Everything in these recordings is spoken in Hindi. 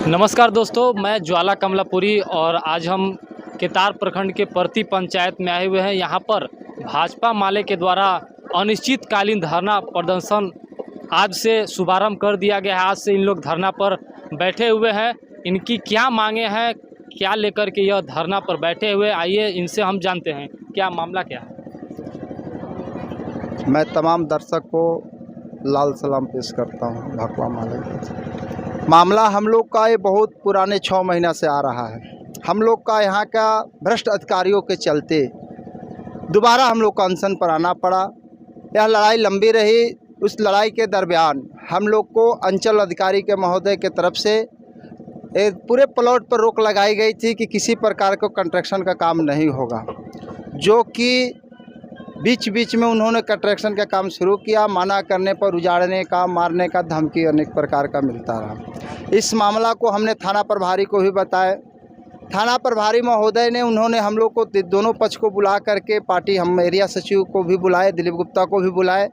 नमस्कार दोस्तों, मैं ज्वाला कमलापुरी और आज हम केतार प्रखंड के परती पंचायत में आए हुए हैं। यहाँ पर भाजपा माले के द्वारा अनिश्चितकालीन धरना प्रदर्शन आज से शुभारंभ कर दिया गया है। आज से इन लोग धरना पर बैठे हुए हैं। इनकी क्या मांगे हैं, क्या लेकर के यह धरना पर बैठे हुए, आइए इनसे हम जानते हैं क्या मामला क्या है। मैं तमाम दर्शक को लाल सलाम पेश करता हूँ। भाकपा माले मामला हम लोग का ये बहुत पुराने 6 महीना से आ रहा है। हम लोग का यहाँ का भ्रष्ट अधिकारियों के चलते दोबारा हम लोग को अनशन पर आना पड़ा। यह लड़ाई लंबी रही। उस लड़ाई के दरमियान हम लोग को अंचल अधिकारी के महोदय के तरफ से एक पूरे प्लॉट पर रोक लगाई गई थी कि किसी प्रकार को कंस्ट्रक्शन का काम नहीं होगा, जो कि बीच बीच में उन्होंने कंस्ट्रक्शन का काम शुरू किया। माना करने पर उजाड़ने का, मारने का धमकी अनेक प्रकार का मिलता रहा। इस मामला को हमने थाना प्रभारी को भी बताया। थाना प्रभारी महोदय ने उन्होंने हम लोग को दोनों पक्ष को बुला करके पार्टी, हम एरिया सचिव को भी बुलाए, दिलीप गुप्ता को भी बुलाए।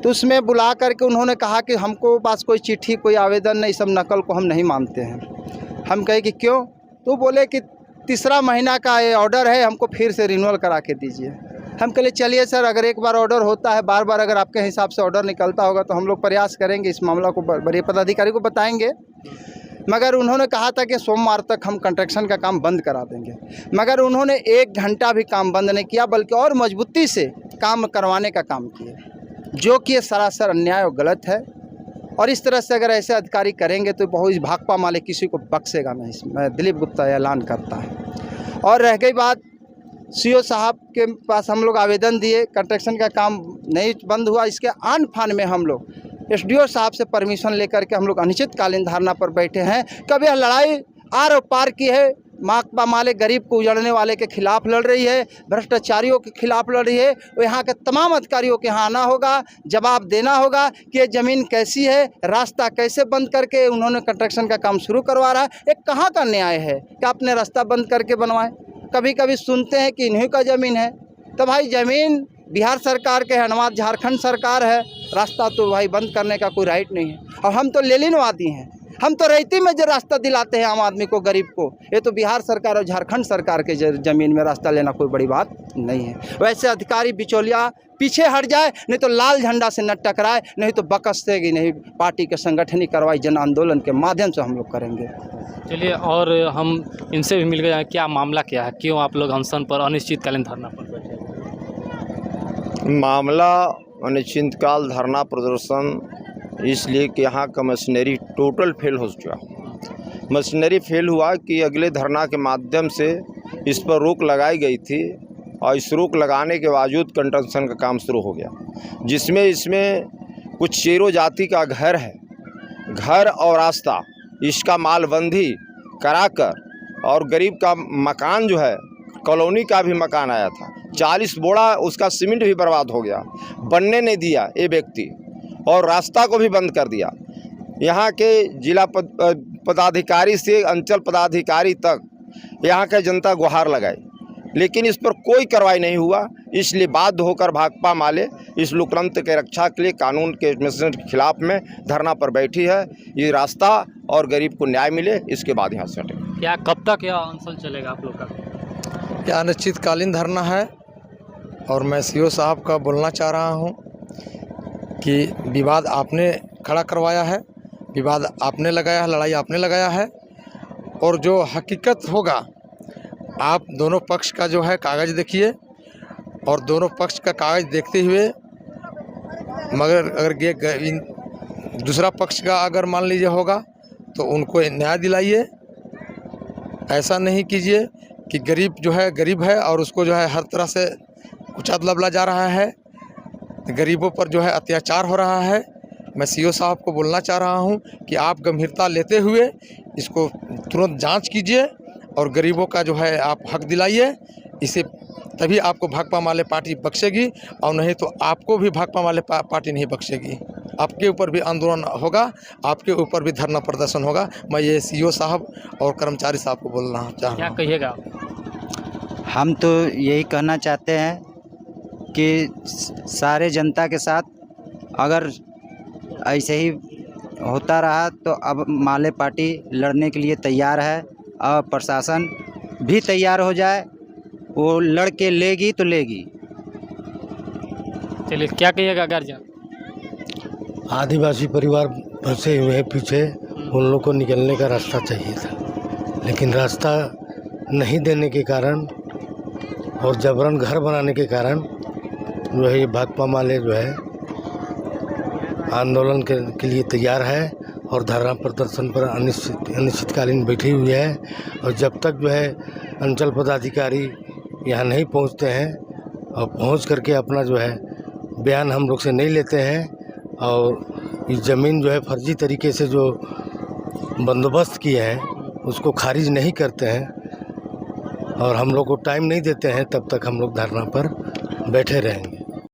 तो उसमें बुला करके उन्होंने कहा कि हमको पास कोई चिट्ठी, कोई आवेदन नहीं, सब नकल को हम नहीं मानते हैं। हम कहे कि क्यों? तो बोले कि तीसरा महीना का ये ऑर्डर है, हमको फिर से रिन्यूअल करा के दीजिए। हम कहे चलिए सर, अगर एक बार ऑर्डर होता है, बार बार अगर आपके हिसाब से ऑर्डर निकलता होगा तो हम लोग प्रयास करेंगे, इस मामला को बड़े पदाधिकारी को बताएंगे। मगर उन्होंने कहा था कि सोमवार तक हम कंस्ट्रक्शन का काम बंद करा देंगे। मगर उन्होंने 1 घंटा भी काम बंद नहीं किया, बल्कि और मजबूती से काम करवाने का काम किया, जो कि सरासर अन्याय और गलत है। और इस तरह से अगर ऐसे अधिकारी करेंगे तो बहुत भाकपा माले किसी को बख्शेगा नहीं, मैं दिलीप गुप्ता ऐलान करता है। और रह गई बात, सीओ साहब के पास हम लोग आवेदन दिए, कंस्ट्रक्शन का काम नहीं बंद हुआ। इसके आन फान में हम लोग एसडीओ साहब से परमिशन लेकर के हम लोग अनिश्चितकालीन धरना पर बैठे हैं। कभी यह लड़ाई आर और पार की है। भाकपा माले गरीब को उजड़ने वाले के खिलाफ लड़ रही है, भ्रष्टाचारियों के खिलाफ लड़ रही है। यहाँ के तमाम अधिकारियों के यहाँ आना होगा, जवाब देना होगा कि ये ज़मीन कैसी है, रास्ता कैसे बंद करके उन्होंने कंस्ट्रक्शन का काम शुरू करवा रहा है। ये कहाँ का न्याय है कि आपने रास्ता बंद करके बनवाएं? कभी कभी सुनते हैं कि इन्हीं का ज़मीन है, तो भाई ज़मीन बिहार सरकार के है, हमारा झारखंड सरकार है। रास्ता तो भाई बंद करने का कोई राइट नहीं है। और हम तो लेलिनवादी हैं, हम तो रैती में जो रास्ता दिलाते हैं आम आदमी को, गरीब को। ये तो बिहार सरकार और झारखंड सरकार के ज़मीन में रास्ता लेना कोई बड़ी बात नहीं है। वैसे अधिकारी बिचौलिया पीछे हट जाए, नहीं तो लाल झंडा से न टकराए, नहीं तो बकसतेगी नहीं। पार्टी के संगठनिक कार्रवाई जन आंदोलन के माध्यम से हम लोग करेंगे। चलिए, और हम इनसे भी मिल गए, क्या मामला क्या है, क्यों आप लोग अनशन पर अनिश्चितकालीन धरना पर बैठे? मामला अनिश्चितकाल धरना प्रदर्शन इसलिए कि यहाँ का मशीनरी टोटल फेल हो चुका। मशीनरी फेल हुआ कि अगले धरना के माध्यम से इस पर रोक लगाई गई थी, और इस रोक लगाने के बावजूद कंस्ट्रक्शन का काम शुरू हो गया, जिसमें इसमें कुछ शेरो जाति का घर है, घर और रास्ता इसका मालबंदी कराकर, और गरीब का मकान जो है, कॉलोनी का भी मकान आया था, 40 बोरा उसका सीमेंट भी बर्बाद हो गया, बनने नहीं दिया ये व्यक्ति, और रास्ता को भी बंद कर दिया। यहाँ के जिला पदाधिकारी से अंचल पदाधिकारी तक यहाँ के जनता गुहार लगाई, लेकिन इस पर कोई कार्रवाई नहीं हुआ। इसलिए बाध्य होकर भाकपा माले इस लोकतंत्र के रक्षा के लिए कानून के के खिलाफ में धरना पर बैठी है। ये रास्ता और गरीब को न्याय मिले, इसके बाद यहाँ से हटे। क्या कब तक यह अनशन चलेगा आप लोग का? यह अनिश्चितकालीन धरना है, और मैं सीओ साहब का बोलना चाह रहा हूँ कि विवाद आपने खड़ा करवाया है, विवाद आपने लगाया है, लड़ाई आपने लगाया है, और जो हकीकत होगा, आप दोनों पक्ष का जो है कागज़ देखिए, और दोनों पक्ष का कागज़ देखते हुए, मगर अगर दूसरा पक्ष का अगर मान लीजिए होगा तो उनको न्याय दिलाइए। ऐसा नहीं कीजिए कि गरीब जो है गरीब है और उसको जो है हर तरह से कुचल लबला जा रहा है, गरीबों पर जो है अत्याचार हो रहा है। मैं सीओ साहब को बोलना चाह रहा हूं कि आप गंभीरता लेते हुए इसको तुरंत जांच कीजिए और गरीबों का जो है आप हक दिलाइए। इसे तभी आपको भाकपा माले पार्टी बख्शेगी, और नहीं तो आपको भी भाकपा माले पार्टी नहीं बख्शेगी। आपके ऊपर भी आंदोलन होगा, आपके ऊपर भी धरना प्रदर्शन होगा। मैं ये सीओ साहब और कर्मचारी साहब को बोलना चाह रहा हूँ। क्या कहिएगा? हम तो यही कहना चाहते हैं कि सारे जनता के साथ अगर ऐसे ही होता रहा तो अब माले पार्टी लड़ने के लिए तैयार है और प्रशासन भी तैयार हो जाए, वो लड़ के लेगी तो लेगी। चलिए, क्या कहिएगा गार्जियन? आदिवासी परिवार फंसे हुए हैं पीछे, उन लोग को निकलने का रास्ता चाहिए था, लेकिन रास्ता नहीं देने के कारण और जबरन घर बनाने के कारण जो है ये भाकपा माले जो है आंदोलन के लिए तैयार है और धरना प्रदर्शन पर अनिश्चितकालीन बैठी हुई है। और जब तक जो है अंचल पदाधिकारी यहाँ नहीं पहुँचते हैं और पहुँच करके अपना जो है बयान हम लोग से नहीं लेते हैं और इस ज़मीन जो है फर्जी तरीके से जो बंदोबस्त किए हैं उसको खारिज नहीं करते हैं और हम लोग को टाइम नहीं देते हैं, तब तक हम लोग धरना पर बैठे रहेंगे।